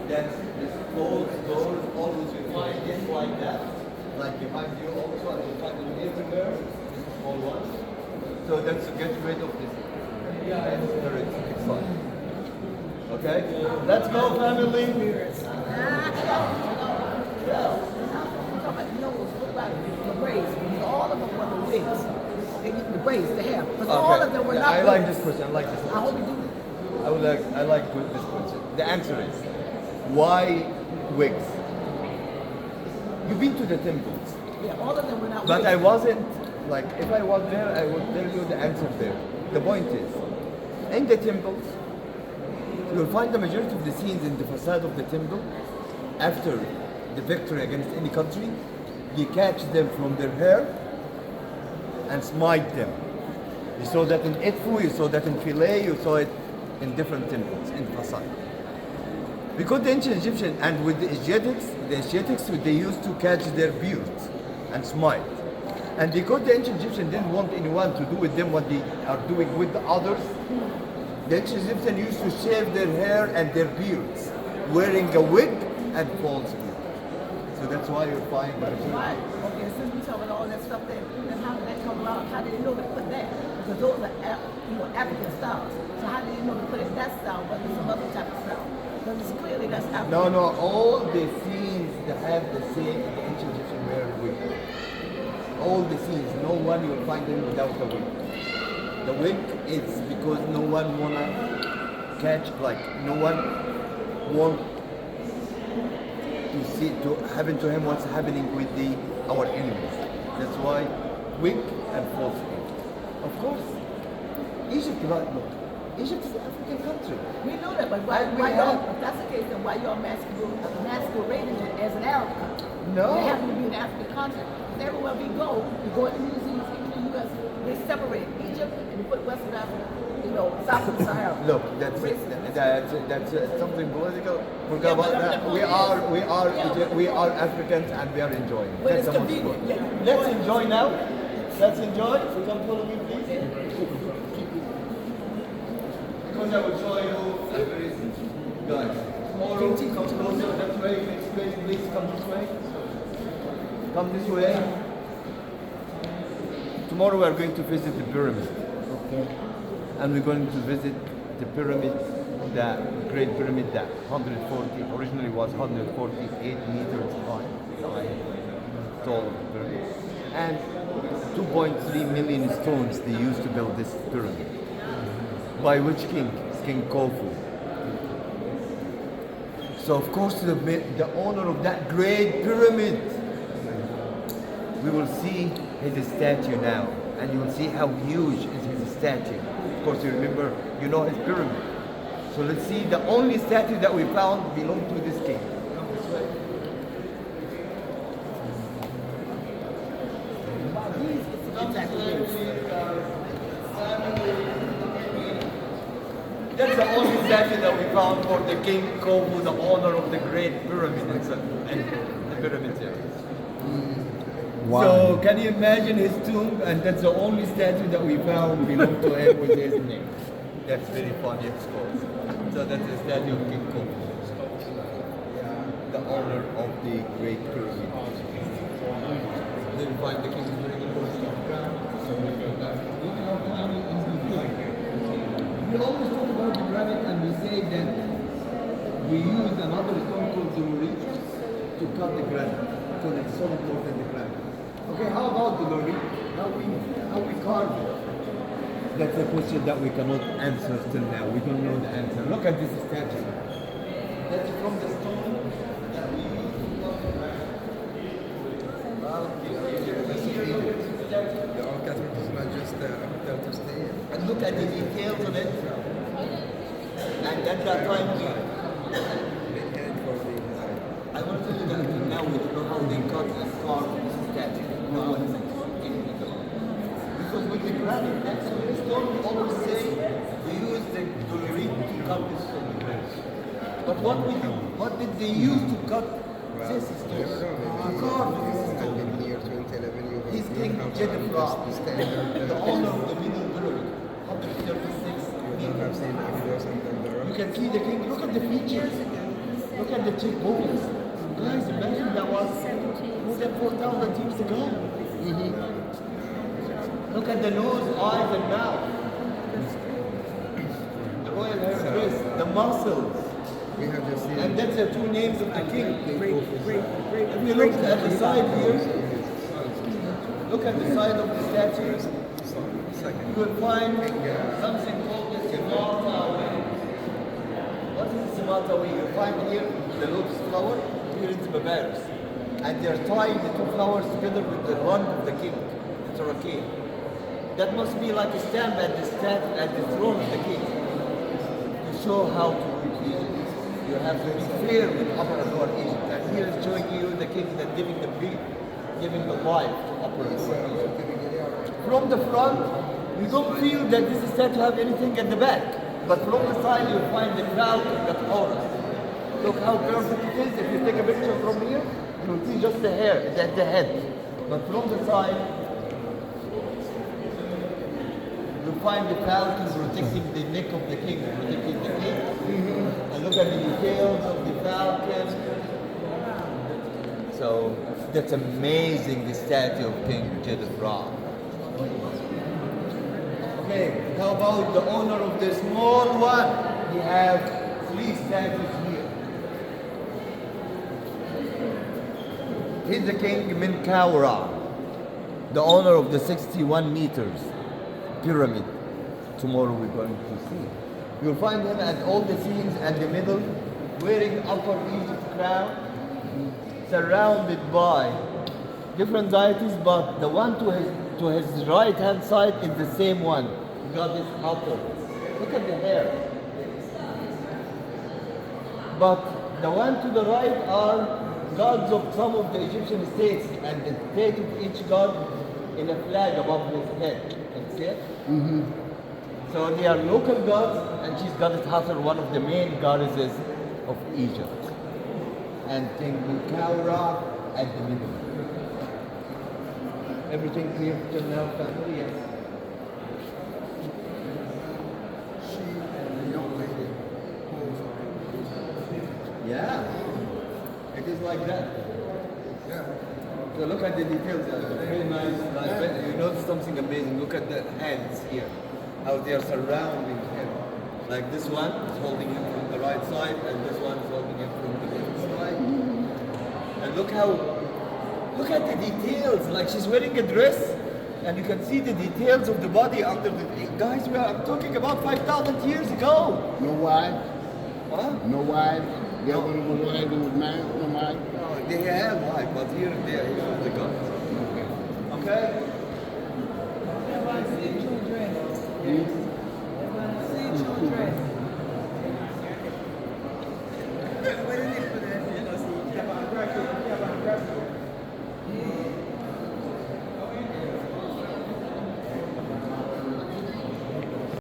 that this closed doors always you find it like that. Like behind you also, and you find it everywhere, this small one. So that's to get rid of this. And spirit inside. Okay? Let's go, family. All of them were the wigs. The braids, the hair. Because all Okay. of them were not I like wigs. this question. I like this I question. hope you do. I like this question. The answer is, why wigs? You've been to the temples, Yeah, all of them were not but wigs. I wasn't, like, if I was there, I would tell you the answer there. The point is, in the temples, you'll find the majority of the scenes in the facade of the temple, after the victory against any country, you catch them from their hair and smite them. You saw that in Edfu, you saw that in Philae, you saw it in different temples in the facade. Because the ancient Egyptian and with the Asiatics, they used to catch their beards and smite. And because the ancient Egyptian didn't want anyone to do with them what they are doing with the others, the ancient Egyptian used to shave their hair and their beards, wearing a wig and false beard. So that's why you find Right. Okay, since we talking all that stuff there, then how did that come around? How did they know to put that? Because those are African styles. So how did they know to put it that style rather than some other type of style? Because it's clearly that's African. No, all the scenes that have the same in the ancient Egyptian wear wig. All the scenes, no one you will find them without the wig. The wig is because no one wanna catch, like no one want to see to happen to him what's happening with our enemies. That's why wig and false wig. Of course, Egypt, look, Egypt is an African country. We know that, but why y'all, if that's the case, then why y'all masquerading it as an Arab country? No. They happen to be an African continent. Everywhere we go to museums, even in the U.S., they separate Egypt and they put Western Africa, south of the Sahara. Look, that's something political. Forget about that. We are Africans and we are enjoying. But That's it's the most convenient. important. Yeah. Let's enjoy now. Let's enjoy. Come follow me, please. Because I will show you everything. Guys, tomorrow, come closer. That way, next place, please come this way. Come this way. Tomorrow we are going to visit the pyramid. Okay. And we're going to visit the pyramid, the Great Pyramid that 140, originally was 148 meters high, tall pyramid. And 2.3 million stones they used to build this pyramid. By which king? King Khufu. So of course the owner of that great pyramid, we will see his statue now, and you will see how huge is his statue. Of course, you remember, you know his pyramid. So let's see, the only statue that we found belonged to this king. Come this way. That's the only statue that we found for the King Khufu, the owner of the Great Pyramid and the pyramid here. Wow. So can you imagine his tomb? And that's the only statue that we found belonged to him with his name. That's very funny, of course. So that's the statue of King Khufu, the owner of the Great Pyramid. Then we find the King during the we always talk about the pyramid and we say that we use another stone called the Mauritius to cut the granite because it's so important, the granite. Okay, how about the lorry? How we carve it? That's a question that we cannot answer till now. We don't know the answer. Look at this statue. That's from the stone that we use to carve the granite. The Old Catholic is not just a hotel to stay in. And look at the details of it. And at that time, I want to tell you that now we don't know how they cut and carve this statue. No one is because with the granite next to the stone, we always say we use the dolorit to cut this stone. But what did they use to cut this stone? To carve this stone. In the year 2011, you He's will King have Jeddah, the standard. the owner of the Middle Pyramid, 136 You don't have seen Afros and then the You can see the king. Look at the features. Look at the cheekbones. Guys, imagine that was more than 4,000 years ago. Look at the nose, eyes, and mouth. The royal hair dress, the muscles. We have just seen. And that's the two names of the king. If you look at the side here, look at the side of the statue, you will find something called the Simatawi. What is the Simatawi? You find here the lotus flower, here it's Babaris. And they're tying the two flowers together with the wand of the king, the Turaki. That must be like a stamp at the throne of the king. To show how to rule Egypt. You have to be fair with Upper Adwar Egypt. And here is showing you the king that giving the breath, giving the life to Upper Adwar Egypt. From the front, you don't feel that this statue have anything at the back. But from the side, you find the falcon, that aura. Look how perfect it is. If you take a picture from here, you will see just the hair, the head. But from the side, you find the falcon protecting the neck of the king, protecting the king. And look at the details of the falcon. So that's amazing, the statue of King Jeddah Ra. Okay, how about the owner of the small one? We have 3 statues here. He's the king Minkaura, the owner of the 61 meters pyramid. Tomorrow we're going to see. You'll find him at all the scenes at the middle, wearing Upper Egypt crown, surrounded by different deities, but the one to his right hand side is the same one, Goddess Hathor. Look at the hair. But the one to the right are gods of some of the Egyptian states, and the state of each god in a flag above his head. Can you see it? So they are local gods, and she's Goddess Hathor, one of the main goddesses of Egypt. And King Minkaura at the middle. Everything clear till now, family? Yes. She and the young lady pose Yeah. It is like that. Yeah. So look at the details. Very nice. Like, you notice something amazing. Look at the hands here. How they are surrounding him. Like this one is holding him from the right side, and this one is holding him from the left side. And look at the details. Like she's wearing a dress, and you can see the details of the body under the. Guys, I'm talking about 5,000 years ago. No wife, What? no wife. The other one was married with man, no wife. No, they have life, but here and there, he's the gods.